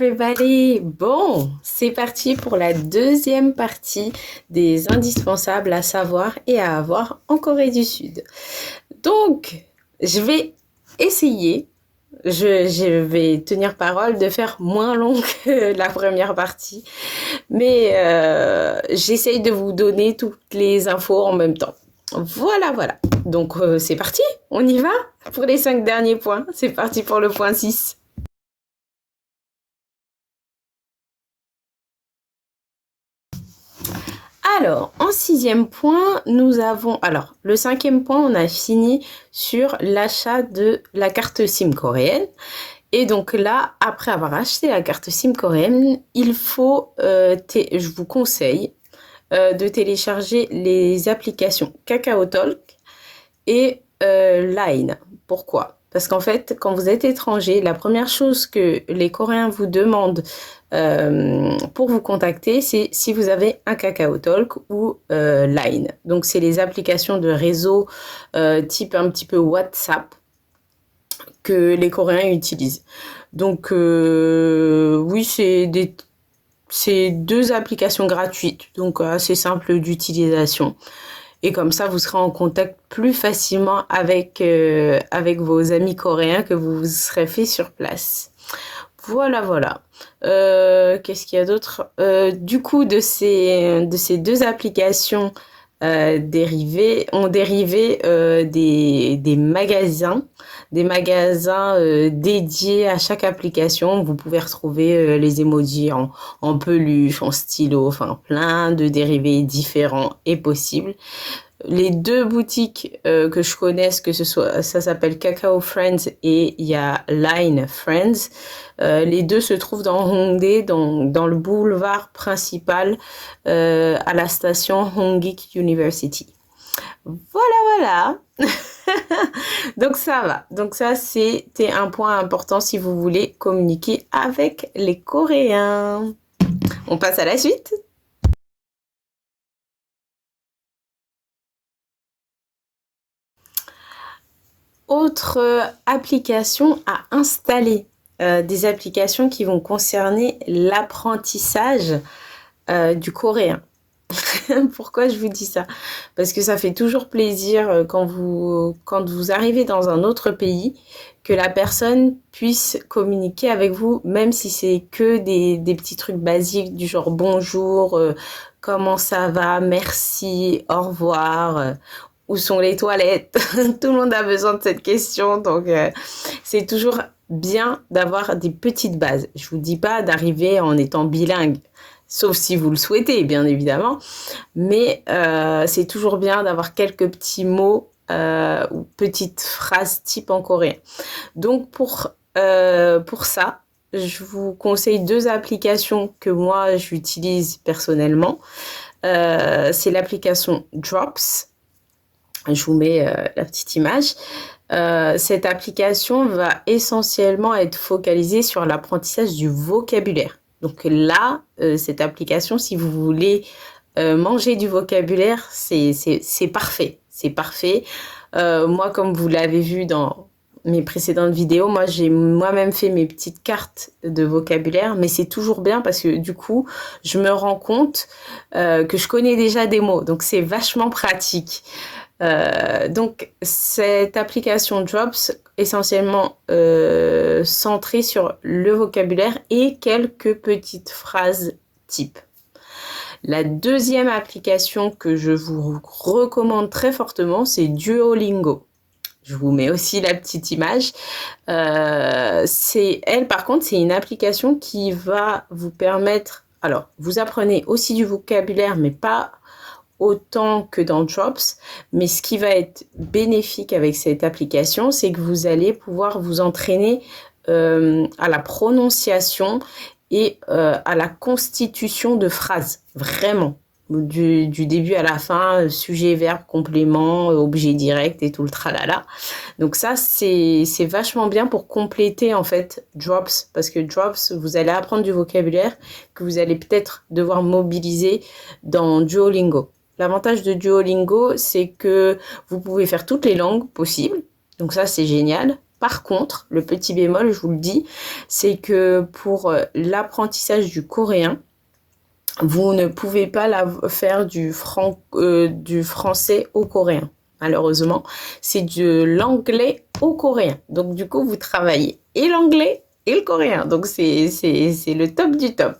everybody! Bon, c'est parti pour la deuxième partie des indispensables à savoir et à avoir en Corée du Sud. Donc, je vais essayer, je vais tenir parole de faire moins long que la première partie, mais j'essaye de vous donner toutes les infos en même temps. Voilà. Donc, c'est parti, on y va pour les 5 derniers points. C'est parti pour le point 6. Alors, en 6e point, nous avons... Alors, le 5e point, on a fini sur l'achat de la carte SIM coréenne. Et donc là, après avoir acheté la carte SIM coréenne, il faut, je vous conseille de télécharger les applications KakaoTalk et Line. Pourquoi ? Parce qu'en fait, quand vous êtes étranger, la première chose que les Coréens vous demandent pour vous contacter, c'est si vous avez un KakaoTalk ou Line. Donc, c'est les applications de réseau type un petit peu WhatsApp que les Coréens utilisent. Donc, oui, c'est 2 applications gratuites, donc assez simple d'utilisation. Et comme ça, vous serez en contact plus facilement avec vos amis coréens que vous vous serez fait sur place. Voilà. Qu'est-ce qu'il y a d'autre ? Du coup, de ces 2 applications ont dérivé des magasins dédiés à chaque application. Vous pouvez retrouver les emojis en peluche, en stylo, enfin plein de dérivés différents et possibles. Les 2 boutiques que je connaisse, ça s'appelle Kakao Friends et il y a Line Friends. Les 2 se trouvent dans Hongdae, dans le boulevard principal, à la station Hongik University. Voilà. Donc ça va. Donc ça, c'était un point important si vous voulez communiquer avec les Coréens. On passe à la suite. Autre application à installer, des applications qui vont concerner l'apprentissage du coréen. Pourquoi je vous dis ça ? Parce que ça fait toujours plaisir quand vous arrivez dans un autre pays, que la personne puisse communiquer avec vous, même si c'est que des petits trucs basiques du genre bonjour, comment ça va, merci, au revoir, où sont les toilettes ? Tout le monde a besoin de cette question, donc c'est toujours bien d'avoir des petites bases. Je vous dis pas d'arriver en étant bilingue, sauf si vous le souhaitez, bien évidemment, mais c'est toujours bien d'avoir quelques petits mots ou petites phrases type en coréen. Donc pour ça, je vous conseille 2 applications que moi j'utilise personnellement. C'est l'application Drops. Je vous mets la petite image. Cette application va essentiellement être focalisée sur l'apprentissage du vocabulaire. Donc là, cette application, si vous voulez manger du vocabulaire, c'est parfait. C'est parfait. Moi, comme vous l'avez vu dans mes précédentes vidéos, moi, j'ai moi-même fait mes petites cartes de vocabulaire, mais c'est toujours bien parce que du coup, je me rends compte que je connais déjà des mots. Donc, c'est vachement pratique. Donc cette application Drops essentiellement centrée sur le vocabulaire et quelques petites phrases type. La deuxième application que je vous recommande très fortement, c'est Duolingo. Je vous mets aussi la petite image. Par contre, c'est une application qui va vous permettre... Alors, vous apprenez aussi du vocabulaire, mais pas autant que dans Drops, mais ce qui va être bénéfique avec cette application, c'est que vous allez pouvoir vous entraîner à la prononciation et à la constitution de phrases, vraiment, du début à la fin, sujet, verbe, complément, objet direct et tout le tralala. Donc ça, c'est vachement bien pour compléter en fait Drops, parce que Drops, vous allez apprendre du vocabulaire que vous allez peut-être devoir mobiliser dans Duolingo. L'avantage de Duolingo, c'est que vous pouvez faire toutes les langues possibles. Donc ça, c'est génial. Par contre, le petit bémol, je vous le dis, c'est que pour l'apprentissage du coréen, vous ne pouvez pas faire du français au coréen. Malheureusement, c'est de l'anglais au coréen. Donc, du coup, vous travaillez et l'anglais et le coréen. Donc, c'est le top du top.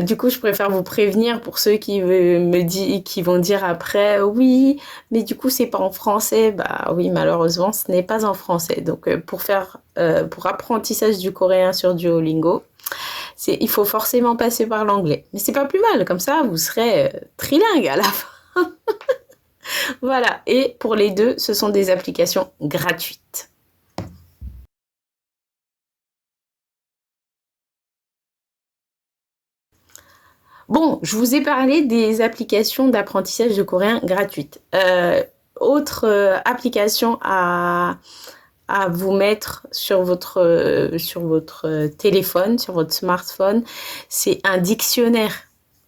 Du coup, je préfère vous prévenir pour ceux qui vont dire après, oui, mais du coup, c'est pas en français. Bah oui, malheureusement, ce n'est pas en français. Donc, pour apprentissage du coréen sur Duolingo, il faut forcément passer par l'anglais. Mais c'est pas plus mal, comme ça, vous serez trilingue à la fin. Voilà. Et pour les deux, ce sont des applications gratuites. Bon, je vous ai parlé des applications d'apprentissage de coréen gratuites. Autre application à vous mettre sur votre téléphone, sur votre smartphone, c'est un dictionnaire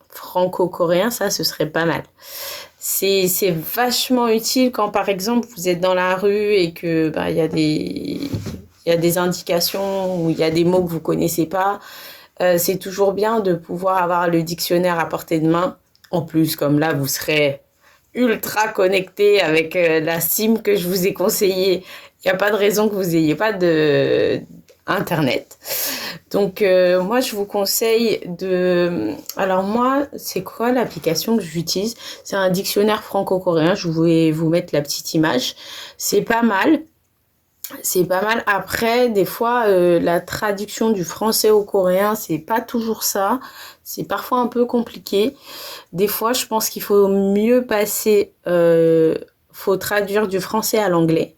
franco-coréen, ça, ce serait pas mal. C'est vachement utile quand, par exemple, vous êtes dans la rue et que bah, il y a des indications ou il y a des mots que vous connaissez pas. C'est toujours bien de pouvoir avoir le dictionnaire à portée de main. En plus, comme là, vous serez ultra connecté avec la SIM que je vous ai conseillée. Il n'y a pas de raison que vous n'ayez pas de Internet. Donc, moi, je vous conseille de... Alors, moi, c'est quoi l'application que j'utilise? C'est un dictionnaire franco-coréen. Je vais vous mettre la petite image. C'est pas mal. C'est pas mal. Après, des fois, la traduction du français au coréen, c'est pas toujours ça. C'est parfois un peu compliqué. Des fois, je pense qu'il faut mieux faut traduire du français à l'anglais.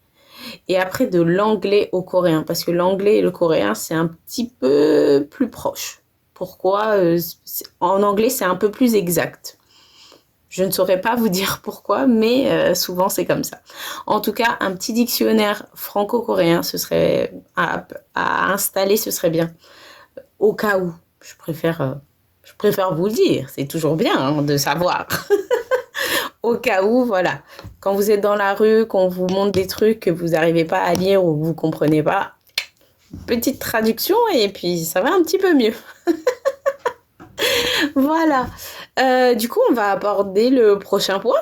Et après, de l'anglais au coréen. Parce que l'anglais et le coréen, c'est un petit peu plus proche. Pourquoi? En anglais, c'est un peu plus exact. Je ne saurais pas vous dire pourquoi, mais souvent c'est comme ça. En tout cas, un petit dictionnaire franco-coréen, ce serait à installer, ce serait bien. Au cas où, je préfère vous le dire. C'est toujours bien hein, de savoir. Au cas où, voilà. Quand vous êtes dans la rue, qu'on vous montre des trucs que vous n'arrivez pas à lire ou que vous comprenez pas, petite traduction et puis ça va un petit peu mieux. Voilà. Du coup, on va aborder le prochain point.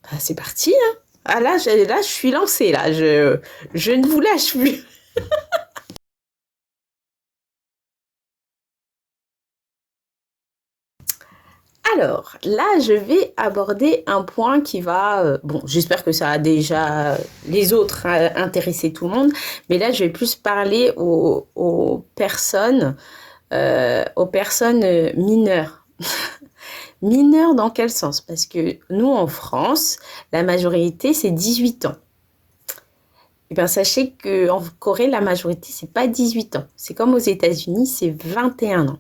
Bah, c'est parti, hein. Ah là, je suis lancée, là. Je ne vous lâche plus. Alors, là, je vais aborder un point qui va... bon, j'espère que ça a déjà les autres intéressé tout le monde, mais là, je vais plus parler aux personnes mineures. Mineures dans quel sens? Parce que nous, en France, la majorité, c'est 18 ans. Eh bien, sachez qu'en Corée, la majorité, c'est pas 18 ans. C'est comme aux États-Unis, c'est 21 ans.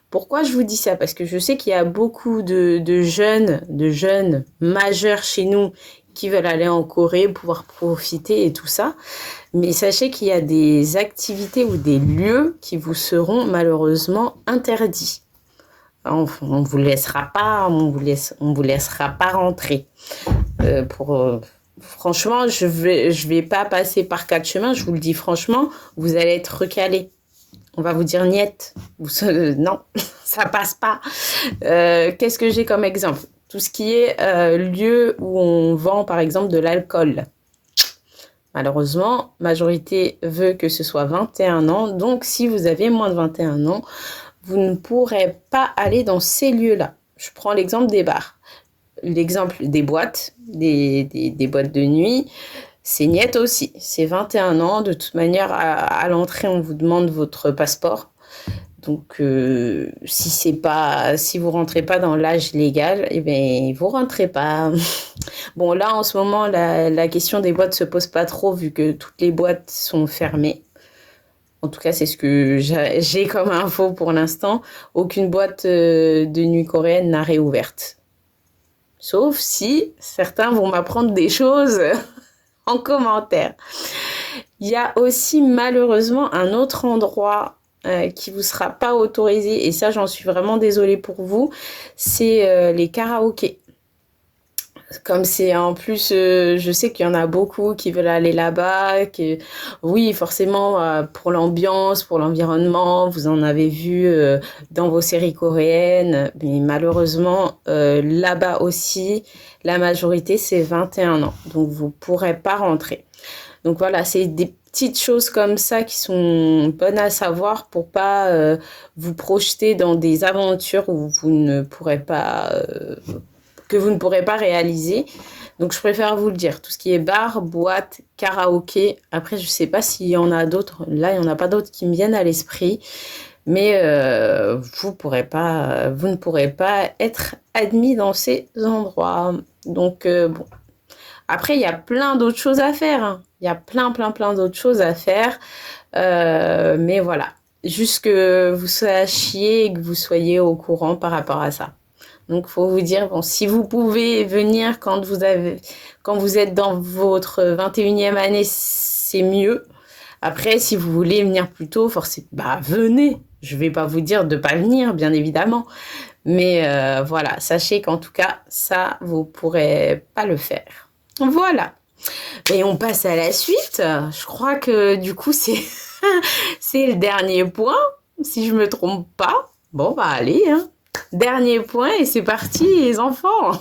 Pourquoi je vous dis ça? Parce que je sais qu'il y a beaucoup de jeunes majeurs chez nous qui veulent aller en Corée, pouvoir profiter et tout ça. Mais sachez qu'il y a des activités ou des lieux qui vous seront malheureusement interdits. On vous laissera pas, on vous laissera pas rentrer. Franchement, je vais pas passer par quatre chemins. Je vous le dis franchement, vous allez être recalé. On va vous dire niette. Non, ça passe pas. Qu'est-ce que j'ai comme exemple? Tout ce qui est lieu où on vend par exemple de l'alcool. Malheureusement, majorité veut que ce soit 21 ans. Donc, si vous avez moins de 21 ans, vous ne pourrez pas aller dans ces lieux-là. Je prends l'exemple des bars. L'exemple des boîtes, des boîtes de nuit. C'est niette aussi, c'est 21 ans. De toute manière, à l'entrée, on vous demande votre passeport. Donc, si vous rentrez pas dans l'âge légal, eh bien, vous rentrez pas. Bon, là, en ce moment, la question des boîtes se pose pas trop vu que toutes les boîtes sont fermées. En tout cas, c'est ce que j'ai comme info pour l'instant. Aucune boîte de nuit coréenne n'a réouverte. Sauf si certains vont m'apprendre des choses en commentaire. Il y a aussi malheureusement un autre endroit qui vous sera pas autorisé, et ça j'en suis vraiment désolée pour vous, c'est les karaokés. Comme c'est en plus, je sais qu'il y en a beaucoup qui veulent aller là-bas, que oui, forcément, pour l'ambiance, pour l'environnement, vous en avez vu dans vos séries coréennes, mais malheureusement, là-bas aussi, la majorité, c'est 21 ans, donc vous pourrez pas rentrer. Donc voilà, c'est des petites choses comme ça qui sont bonnes à savoir pour pas vous projeter dans des aventures où vous ne pourrez pas que vous ne pourrez pas réaliser. Donc je préfère vous le dire, tout ce qui est bar, boîte, karaoké. Après, je sais pas s'il y en a d'autres. Là, il y en a pas d'autres qui me viennent à l'esprit, mais vous ne pourrez pas être admis dans ces endroits. Donc bon. Après, il y a plein d'autres choses à faire, hein. Il y a plein d'autres choses à faire. Mais voilà, juste que vous sachiez et que vous soyez au courant par rapport à ça. Donc, faut vous dire, bon, si vous pouvez venir quand vous êtes dans votre 21e année, c'est mieux. Après, si vous voulez venir plus tôt, forcément, bah, venez. Je vais pas vous dire de pas venir, bien évidemment. Mais voilà, sachez qu'en tout cas, ça, vous pourrez pas le faire. Voilà. Et on passe à la suite. Je crois que du coup, c'est c'est le dernier point, si je me trompe pas. Bon, bah allez, hein. Dernier point et c'est parti, les enfants.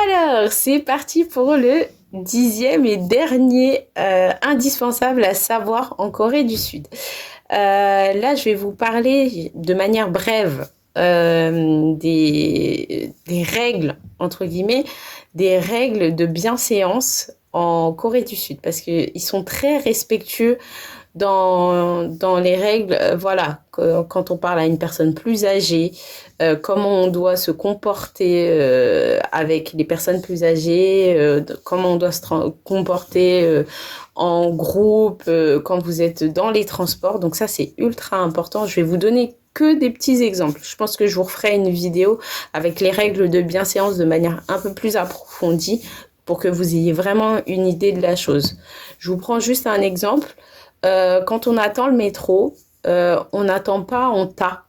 Alors, c'est parti pour le 10e et dernier indispensable à savoir en Corée du Sud. Là, je vais vous parler de manière brève des règles, entre guillemets, des règles de bienséance en Corée du Sud, parce qu'ils sont très respectueux dans les règles, voilà, quand on parle à une personne plus âgée, comment on doit se comporter avec les personnes plus âgées, comment on doit comporter en groupe quand vous êtes dans les transports. Donc ça, c'est ultra important. Je vais vous donner que des petits exemples. Je pense que je vous referai une vidéo avec les règles de bienséance de manière un peu plus approfondie pour que vous ayez vraiment une idée de la chose. Je vous prends juste un exemple. Quand on attend le métro, on n'attend pas, on tât.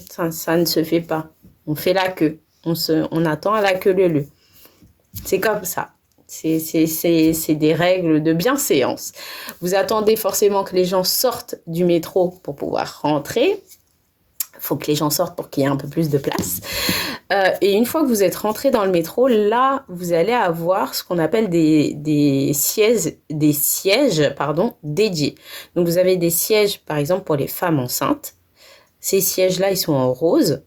Ça ne se fait pas. On fait la queue. On attend à la queue leu. C'est comme ça. C'est des règles de bienséance. Vous attendez forcément que les gens sortent du métro pour pouvoir rentrer. Il faut que les gens sortent pour qu'il y ait un peu plus de place. Et une fois que vous êtes rentré dans le métro, là, vous allez avoir ce qu'on appelle des sièges dédiés. Donc, vous avez des sièges, par exemple, pour les femmes enceintes. Ces sièges-là, ils sont en rose.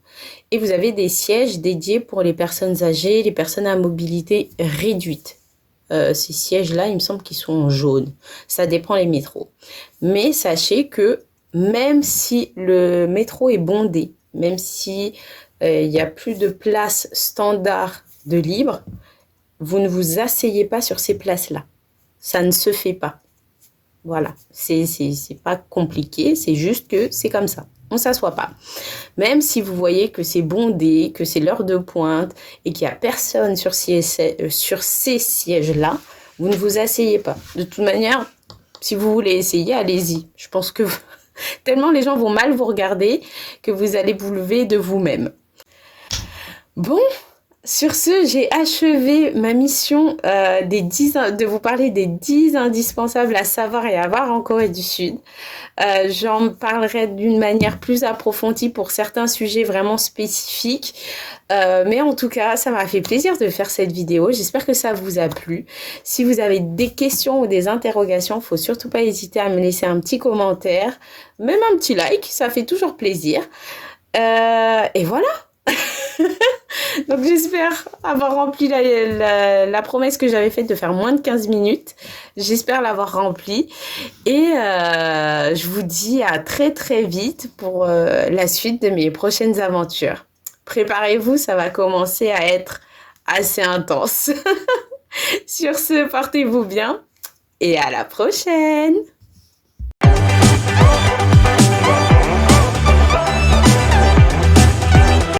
Et vous avez des sièges dédiés pour les personnes âgées, les personnes à mobilité réduite. Ces sièges-là, il me semble qu'ils sont en jaune. Ça dépend les métros. Mais sachez que même si le métro est bondé, même si il n'y a plus de place standard de libre, vous ne vous asseyez pas sur ces places-là. Ça ne se fait pas. Voilà, c'est pas compliqué, c'est juste que c'est comme ça. On s'assoit pas. Même si vous voyez que c'est bondé, que c'est l'heure de pointe et qu'il n'y a personne sur ces sièges-là, vous ne vous asseyez pas. De toute manière, si vous voulez essayer, allez-y. Je pense que tellement les gens vont mal vous regarder que vous allez vous lever de vous-même. Bon, sur ce, j'ai achevé ma mission de vous parler des 10 indispensables à savoir et à voir en Corée du Sud. J'en parlerai d'une manière plus approfondie pour certains sujets vraiment spécifiques. Mais en tout cas, ça m'a fait plaisir de faire cette vidéo. J'espère que ça vous a plu. Si vous avez des questions ou des interrogations, faut surtout pas hésiter à me laisser un petit commentaire, même un petit like, ça fait toujours plaisir. Et voilà. Donc j'espère avoir rempli la promesse que j'avais faite de faire moins de 15 minutes. J'espère l'avoir remplie. Et je vous dis à très très vite pour la suite de mes prochaines aventures. Préparez-vous, ça va commencer à être assez intense. Sur ce, portez-vous bien et à la prochaine!